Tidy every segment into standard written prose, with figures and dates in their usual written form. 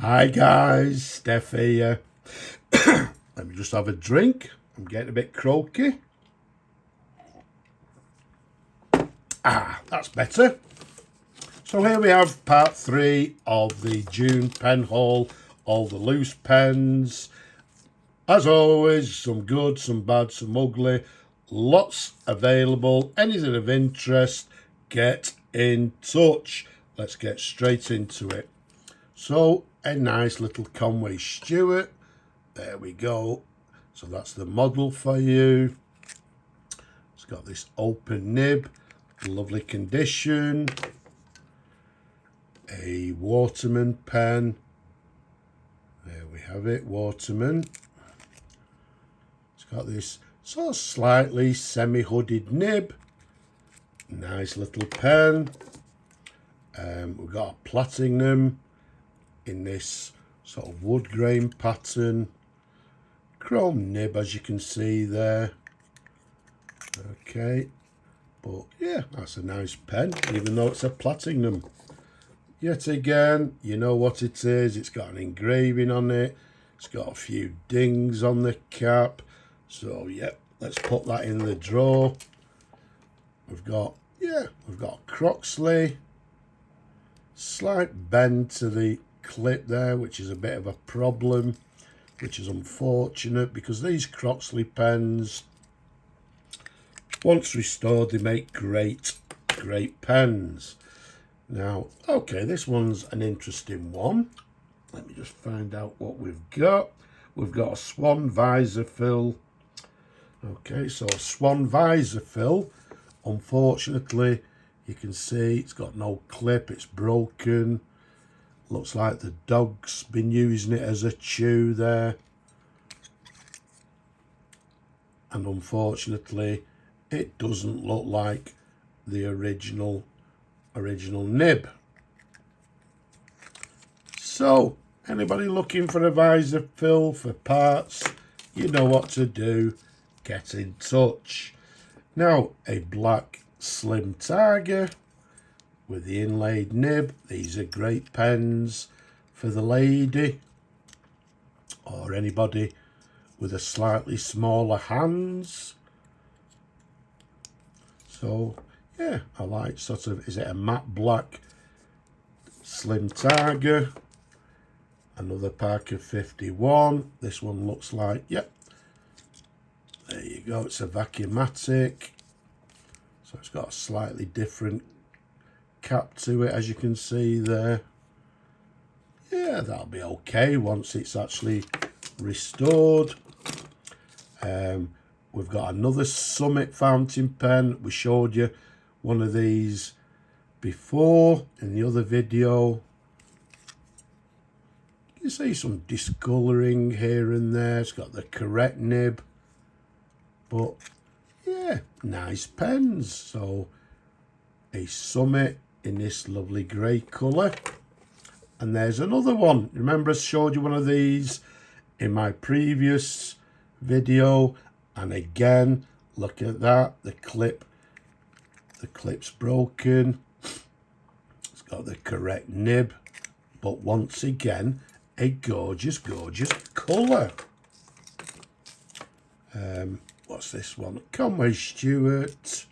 Hi guys, Steph here. Let me just have a drink. I'm getting a bit croaky. That's better. So here we have part 3 of the June pen haul. All the loose pens. As always, some good, some bad, some ugly. Lots available. Anything of interest, get in touch. Let's get straight into it. So, a nice little Conway Stewart. There we go. So that's the model for you. It's got this open nib, lovely condition. A Waterman pen. There we have it, Waterman. It's got this sort of slightly semi-hooded nib. Nice little pen. We've got a platinum in this sort of wood grain pattern. Chrome nib, as you can see there. Okay, but yeah, that's a nice pen, even though it's a platinum. Yet again, you know what it is. It's got an engraving on it. It's got a few dings on the cap. So yeah, let's put that in the drawer. We've got Croxley. Slight bend to the clip there, which is a bit of a problem, which is unfortunate because these Croxley pens, once restored, they make great pens. Now, okay, this one's an interesting one. Let me just find out what we've got. We've got a swan visor fill. Okay, so a swan visor fill. Unfortunately, you can see it's got no clip, it's broken. Looks like the dog's been using it as a chew there. And unfortunately, it doesn't look like the original nib. So, anybody looking for a visor fill for parts, you know what to do. Get in touch. Now, a black slim tiger with the inlaid nib. These are great pens for the lady or anybody with a slightly smaller hands. So yeah, I like sort of, is it a matte black slim tiger? Another Parker 51. This one looks like, yep. There you go, it's a vacuumatic. So it's got a slightly different cap to it, as you can see there. Yeah, that'll be okay once it's actually restored. We've got another Summit fountain pen. We showed you one of these before in the other video. You see some discolouring here and there. It's got the correct nib, but yeah, nice pens. So a Summit in this lovely grey colour. And there's another one. Remember I showed you one of these in my previous video, and again, look at that, the clip's broken. It's got the correct nib, but once again, a gorgeous colour. What's this one? Conway Stewart.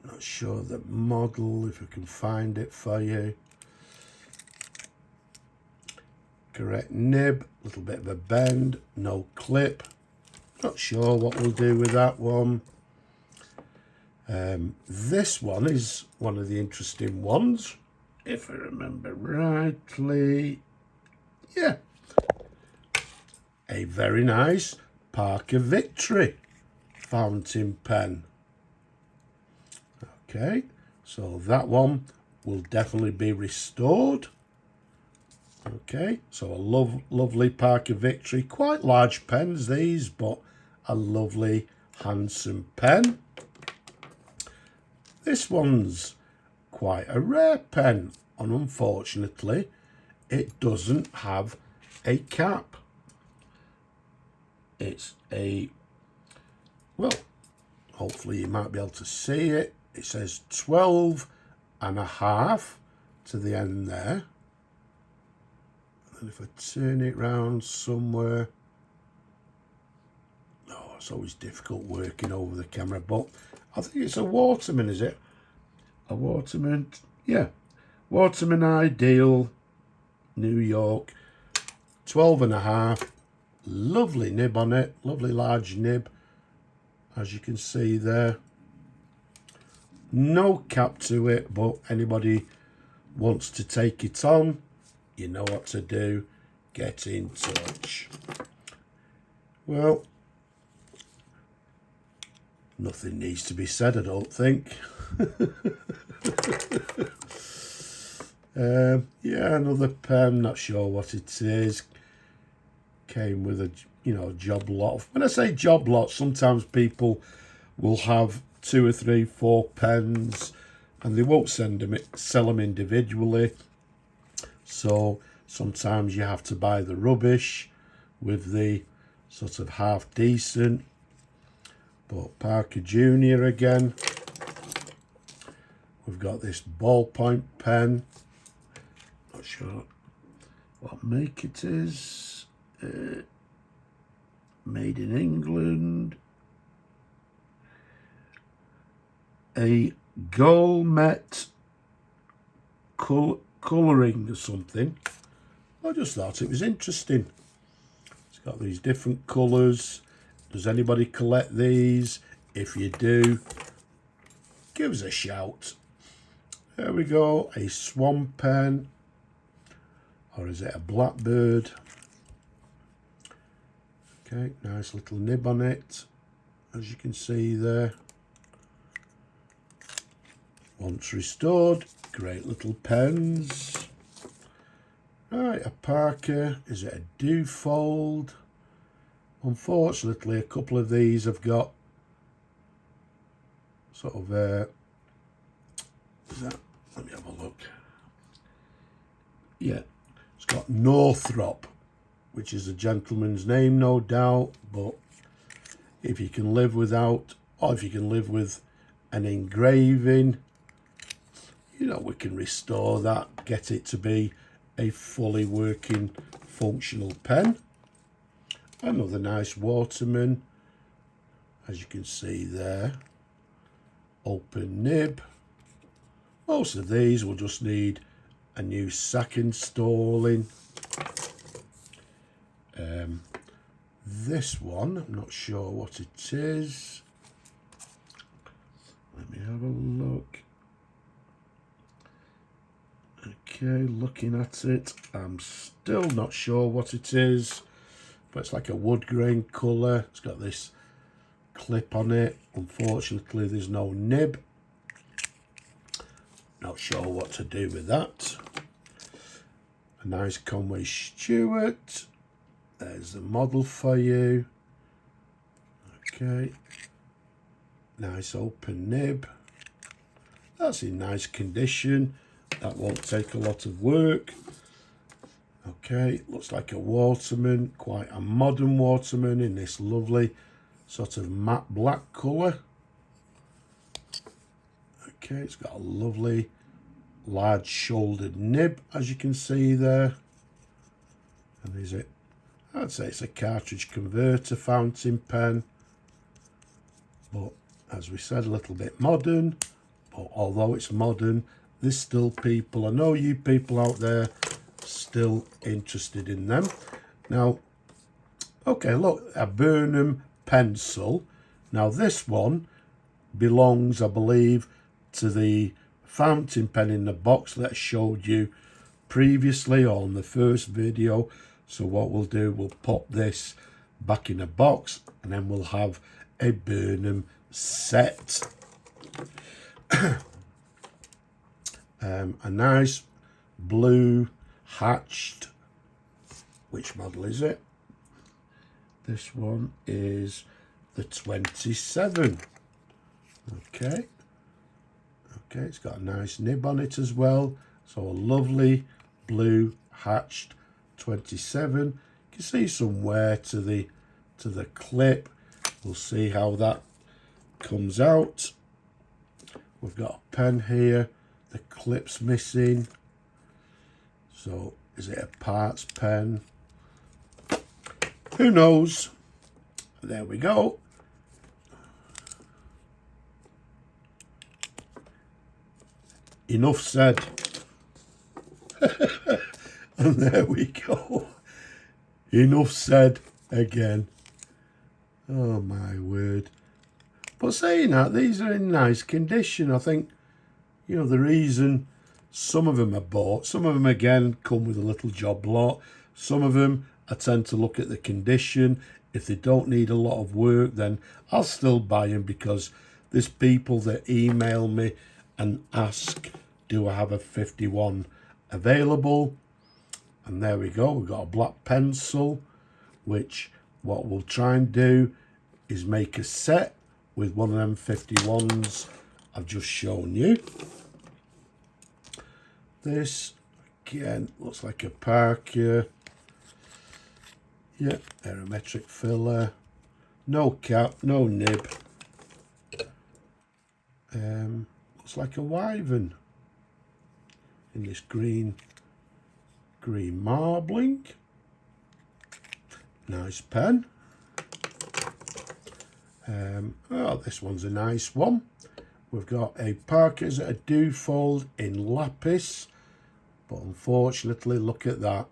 Not sure the model, if I can find it for you. Correct nib, little bit of a bend, no clip. Not sure what we'll do with that one. This one is one of the interesting ones, if I remember rightly. Yeah, a very nice Parker Victory fountain pen. Okay, so that one will definitely be restored. Okay, so a lovely Parker Victory. Quite large pens these, but a lovely, handsome pen. This one's quite a rare pen, and unfortunately, it doesn't have a cap. It's a, well, hopefully you might be able to see it. It says 12.5 to the end there. And if I turn it round somewhere, oh, it's always difficult working over the camera, but I think it's a Waterman, is it? A Waterman, yeah. Waterman Ideal, New York, 12.5. Lovely nib on it, lovely large nib, as you can see there. No cap to it, but anybody wants to take it on, you know what to do. Get in touch. Well, nothing needs to be said, I don't think. Yeah, another pen, not sure what it is. Came with a, job lot. When I say job lot, sometimes people will have 2 or 3, 4 pens and they won't sell them individually. So sometimes you have to buy the rubbish with the sort of half decent. But Parker Junior again. We've got this ballpoint pen. Not sure what make it is. Made in England. A gourmet colouring or something. I just thought it was interesting. It's got these different colours. Does anybody collect these? If you do, give us a shout. There we go, a swan pen. Or is it a blackbird? Okay, nice little nib on it, as you can see there. Once restored, great little pens. Right, a Parker, is it a Dufold? Unfortunately, a couple of these have got sort of, is that, let me have a look. Yeah, it's got Northrop, which is a gentleman's name, no doubt, but if you can live without, or if you can live with an engraving, we can restore that, get it to be a fully working, functional pen. Another nice Waterman, as you can see there. Open nib. Most of these will just need a new sack installing. This one, I'm not sure what it is. Let me have a look. Okay, looking at it, I'm still not sure what it is, but it's like a wood grain colour. It's got this clip on it. Unfortunately, there's no nib. Not sure what to do with that. A nice Conway Stewart. There's the model for you. Okay. Nice open nib. That's in nice condition. That won't take a lot of work. Okay, looks like a Waterman, quite a modern Waterman in this lovely sort of matte black colour. Okay, it's got a lovely large shouldered nib, as you can see there. And is it? I'd say it's a cartridge converter fountain pen. But as we said, a little bit modern. But although it's modern, there's still people, I know you people out there, still interested in them. Now, okay, look, a Burnham pencil. Now this one belongs, I believe, to the fountain pen in the box that I showed you previously on the first video. So what we'll do, we'll pop this back in a box and then we'll have a Burnham set. A nice blue hatched, which model is it? This one is the 27. Okay, it's got a nice nib on it as well. So a lovely blue hatched 27. You can see some wear to the clip. We'll see how that comes out. We've got a pen here. The clip's missing. So is it a parts pen? Who knows? There we go. Enough said. And there we go. Enough said again. Oh my word. But saying that, these are in nice condition. I think, you know, the reason some of them are bought, some of them again come with a little job lot. Some of them I tend to look at the condition. If they don't need a lot of work, then I'll still buy them, because there's people that email me and ask, do I have a 51 available? And there we go, we've got a black pencil, which what we'll try and do is make a set with one of them 51s I've just shown you. This again looks like a Parker. Yeah, aerometric filler, no cap, no nib. Looks like a Wyvern in this green marbling. Nice pen. Oh, this one's a nice one. We've got a Parker's a Dufold in lapis, but unfortunately, look at that.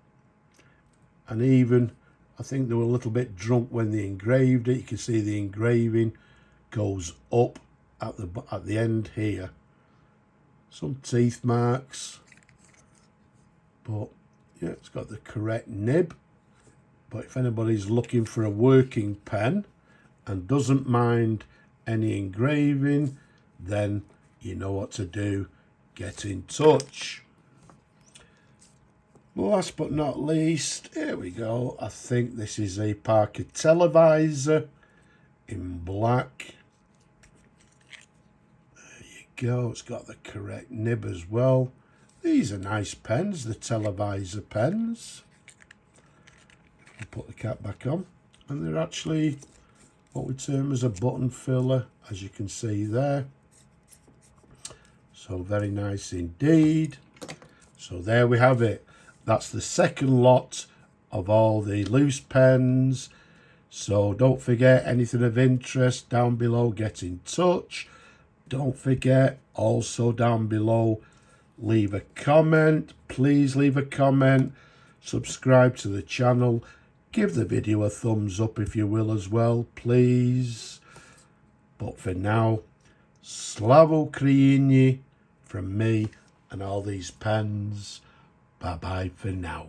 And even, I think they were a little bit drunk when they engraved it. You can see the engraving goes up at the end here. Some teeth marks, but yeah, it's got the correct nib. But if anybody's looking for a working pen and doesn't mind any engraving, then you know what to do. Get in touch. Last but not least, here we go. I think this is a Parker Televisor in black. There you go. It's got the correct nib as well. These are nice pens, the Televisor pens. I'll put the cap back on. And they're actually what we term as a button filler, as you can see there. So very nice indeed. So there we have it. That's the second lot of all the loose pens. So don't forget, anything of interest down below, get in touch. Don't forget, also down below, leave a comment. Please leave a comment. Subscribe to the channel. Give the video a thumbs up if you will as well, please. But for now, Slavo Ukraini from me and all these pens. Bye-bye for now.